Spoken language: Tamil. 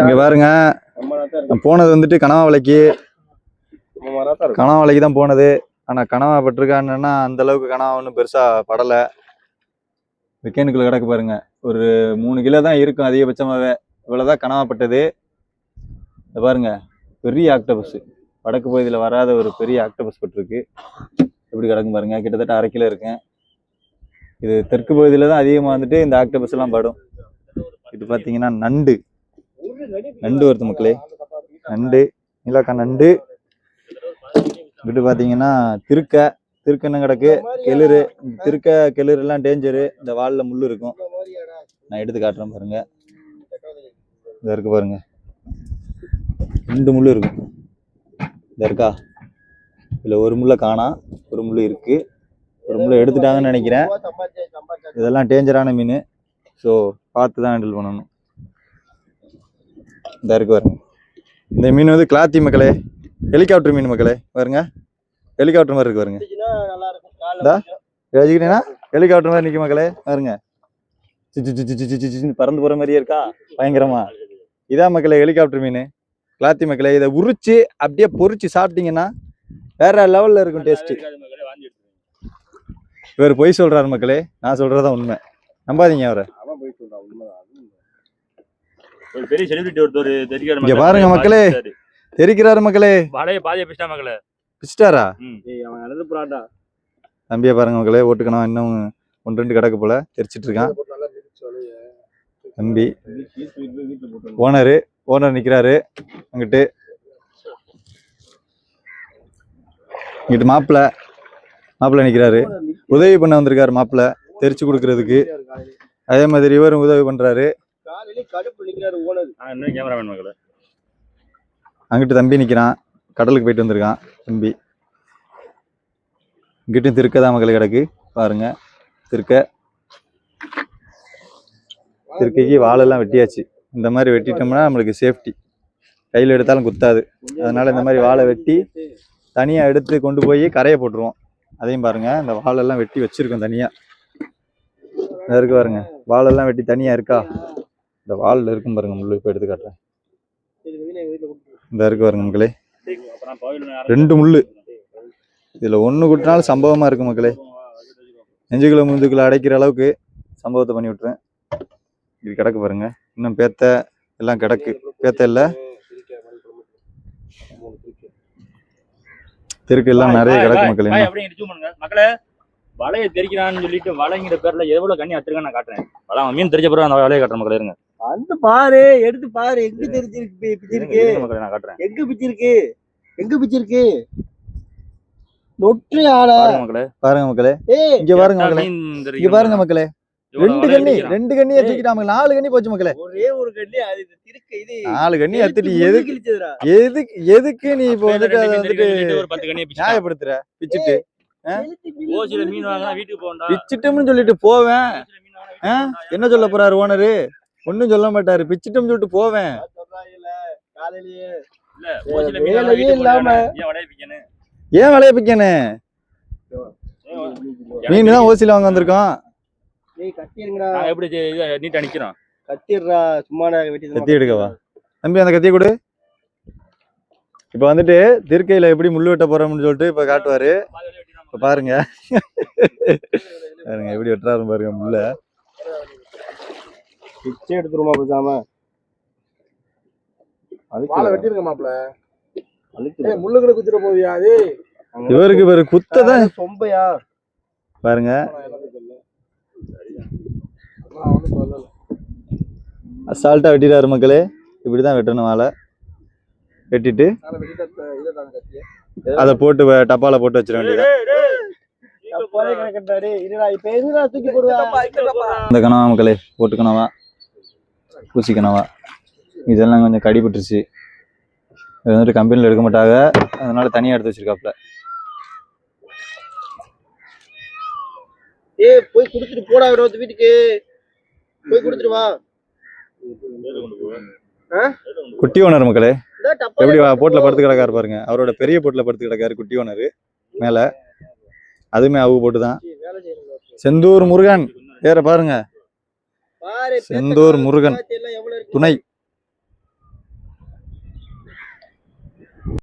இங்க பாருங்க, போனது வந்துட்டு கனவாவளைக்கு தான் போனது. ஆனா கனவா பட்டிருக்கான்னா அந்த அளவுக்கு கனவா ஒன்றும் பெருசா படலை. விக்கெண்டுக்குள்ள கிடக்கு பாருங்க, ஒரு 3 கிலோ தான் இருக்கும் அதிகபட்சமாவே. இவ்வளவுதான் கனவாப்பட்டது. பாருங்க, பெரிய ஆக்டோபஸ், வடக்கு பகுதியில் வராத ஒரு பெரிய ஆக்டோபஸ் பட்டிருக்கு. எப்படி கிடக்கும் பாருங்க, கிட்டத்தட்ட 1/2 கிலோ இருக்குங்க. இது தெற்கு பகுதியில தான் அதிகமாக வந்துட்டு இந்த ஆக்டோபஸ் எல்லாம் படும். இது பார்த்தீங்கன்னா நண்டு வருது மக்களே, நண்டு, நீலக்கா நண்டு. இங்கிட்டு பார்த்தீங்கன்னா திருக்கன்னு கிடக்கு, கெளுரு. கெளுரு எல்லாம் டேஞ்சரு, இந்த வாலில் முள் இருக்கும். நான் எடுத்து காட்டுறேன் பாருங்க, இந்த இருக்கு பாருங்க, 2 முள் இருக்கும். இந்த இருக்கா, இதுல ஒரு முள்ள காணோம், ஒரு முள் இருக்கு. ஒரு முள்ள எடுத்துட்டாங்கன்னு நினைக்கிறேன். இதெல்லாம் டேஞ்சரான மீன், ஸோ பார்த்து தான் ஹேண்டில் பண்ணணும். இந்த இருக்கு பாருங்க, இந்த மீன் வந்து கிளாத்தி மக்களே, ஹெலிகாப்டர் மீன் மக்களே. பாருங்க, ஹெலிகாப்டர் மாதிரி இருக்கு பாருங்க. ஹெலிகாப்டர் மாதிரி நிற்கும் மக்களே. பாருங்க, பறந்து போற மாதிரியே இருக்கா, பயங்கரமா. இதான் மக்களே ஹெலிகாப்டர் மீன், கிளாத்தி மக்களே. இதை உரிச்சு அப்படியே பொரிச்சு சாப்பிட்டீங்கன்னா வேற லெவல்ல இருக்கும் டேஸ்ட். இவர் பொய் சொல்றாரு மக்களே, நான் சொல்றதான் உண்மை, நம்பாதீங்க அவரை. இங்க பாருங்க மக்களே, தெரிக்கிறாரு மக்களே, பிச்சிட்டாரா தம்பியா. பாருங்க மக்களே, ஓட்டுக்கணும், இன்னும் 1-2 கிடக்கு போல, தெரிச்சிட்டு இருக்கான் தம்பி. ஓனர் நிக்கிறாரு அங்கிட்டு. மாப்பிள்ள நிக்கிறாரு, உதவி பண்ண வந்திருக்காரு மாப்பிள்ள, தெரிச்சு கொடுக்கறதுக்கு. அதே மாதிரி இவரும் உதவி பண்றாரு. அங்கிட்டு தம்பி நிக்கிறான், கடலுக்கு போயிட்டு வந்திருக்கான் தம்பி. இங்கிட்டும் திருக்கதான் மக்கள் கிடக்கு பாருங்க. திருக்கைக்கு வாழெல்லாம் வெட்டியாச்சு. இந்த மாதிரி வெட்டிட்டோம்னா நம்மளுக்கு சேஃப்டி, கையில் எடுத்தாலும் குத்தாது. அதனால இந்த மாதிரி வாழை வெட்டி தனியா எடுத்து கொண்டு போய் கரையை போட்டுருவோம். அதையும் பாருங்க, இந்த வாழெல்லாம் வெட்டி வச்சிருக்கோம் தனியா. இருக்கு பாருங்க, வாழெல்லாம் வெட்டி தனியா இருக்கா. இந்த வாலில் இருக்கும் பாருங்க முள்ளு, இப்போ எடுத்து காட்டுறேன். இந்த இருக்கு பாருங்க மக்களே, 2 முள்ளு. இதுல 1 குட்டினாலும் சம்பவமா இருக்கு மக்களே. நெஞ்சுக்குள்ள முந்துக்குள்ள அடைக்கிற அளவுக்கு சம்பவத்தை பண்ணி விட்டுருவேன். இது கிடக்கு பாருங்க, இன்னும் பேத்த எல்லாம் கிடக்கு. பேத்த இல்ல, திருக்கு எல்லாம் நிறைய கிடக்கு மக்களே. வலையை தெரிக்கிறான்னு சொல்லிட்டு வலைங்கிற பேர்ல எவ்வளவு கண்ணி வச்சிருக்கான்னு நான் காட்டுறேன். வலை மீன் தெரிஞ்ச பிறகு அந்த வலையை காட்டுற மக்களே. இருங்க, வந்து பாரு, எடுத்து பாரு, எங்க பிச்சிருக்கு மக்களே, நான் காட்டுறேன். எங்க பிச்சிருக்கு நொற்று ஆள பாருங்க மக்களே. இங்க பாருங்க மக்களே, இங்க பாருங்க மக்களே, 2 கண்ணியை தூக்கிட்டாங்க. 4 கண்ணி போச்சு மக்களே. ஒரே ஒரு கண்ணி, அது திருக்கு. இது 4 கண்ணி அத்துட்டு எதுக்கு நீ இப்போ வந்துட்டு அதை வந்துட்டு ஒரு 10 கண்ணியை நியாயப்படுத்துற? பிச்சுட்டு ஓசில மீன் வாங்கினா வீட்டுக்கு போகண்டா, பிச்சிட்டோம்னு சொல்லிட்டு போவேன். என்ன சொல்ல போறாரு ஓனரு? ஒன்னும் சொல்ல மாட்டாரு, பிச்சிட்டோம்னு சொல்லிட்டு போவேன். ஏன் வலைய பிக்கணும்? மீன் தான் ஓசில வாங்க வந்திருக்கோம். எப்படி நீட்டா நிக்கிறோம்? கத்திடுறா, சும்மா கத்தி எடுக்கவா தம்பி? அந்த கத்தியை கொடு. இப்ப வந்துட்டு திருக்கையில எப்படி முள்ளு வெட்ட போறோம்னு சொல்லிட்டு இப்ப காட்டுவாரு. இப்ப பாருங்க, பாருங்க எப்படி வெட்டுறாரு பாருங்க. முள்ள பிச்சை எடுத்துருமா பேசாம, அதுக்கு வெட்டிருக்க மாப்ள. முள்ளுகளை குத்திர போவியா? அது இவருக்கு குத்ததான் சொம்பையா பாருங்க. அசால்ட்டா வெட்டிடாரு மக்களே. இப்படிதான் வெட்டணும் வாழை. வெட்டிட்டு அதை போட்டு டப்பால போட்டு வச்சிட வேண்டியது. இந்த கனவா மக்களே, போட்டு கனவா, பூசி கனவா, இதெல்லாம் கொஞ்சம் கடிபட்டுருச்சு. இது வந்துட்டு கம்பெனியில் எடுக்க மாட்டாங்க, அதனால தனியாக எடுத்து வச்சிருக்காப்ல. போய் குடுத்துட்டு போடா, வீட்டுக்கு போய் குடுத்துட்டு வா. குட்டி ஓனர் மக்களே, எப்படி போட்டில் படுத்து கிடக்காரு பாருங்க. அவரோட பெரிய போட்டில் படுத்து கிடக்காரு குட்டி ஓனர் மேல. அதுவுமே அவு போட்டுதான். செந்தூர் முருகன் பேரை பாருங்க, செந்தூர் முருகன் துணை.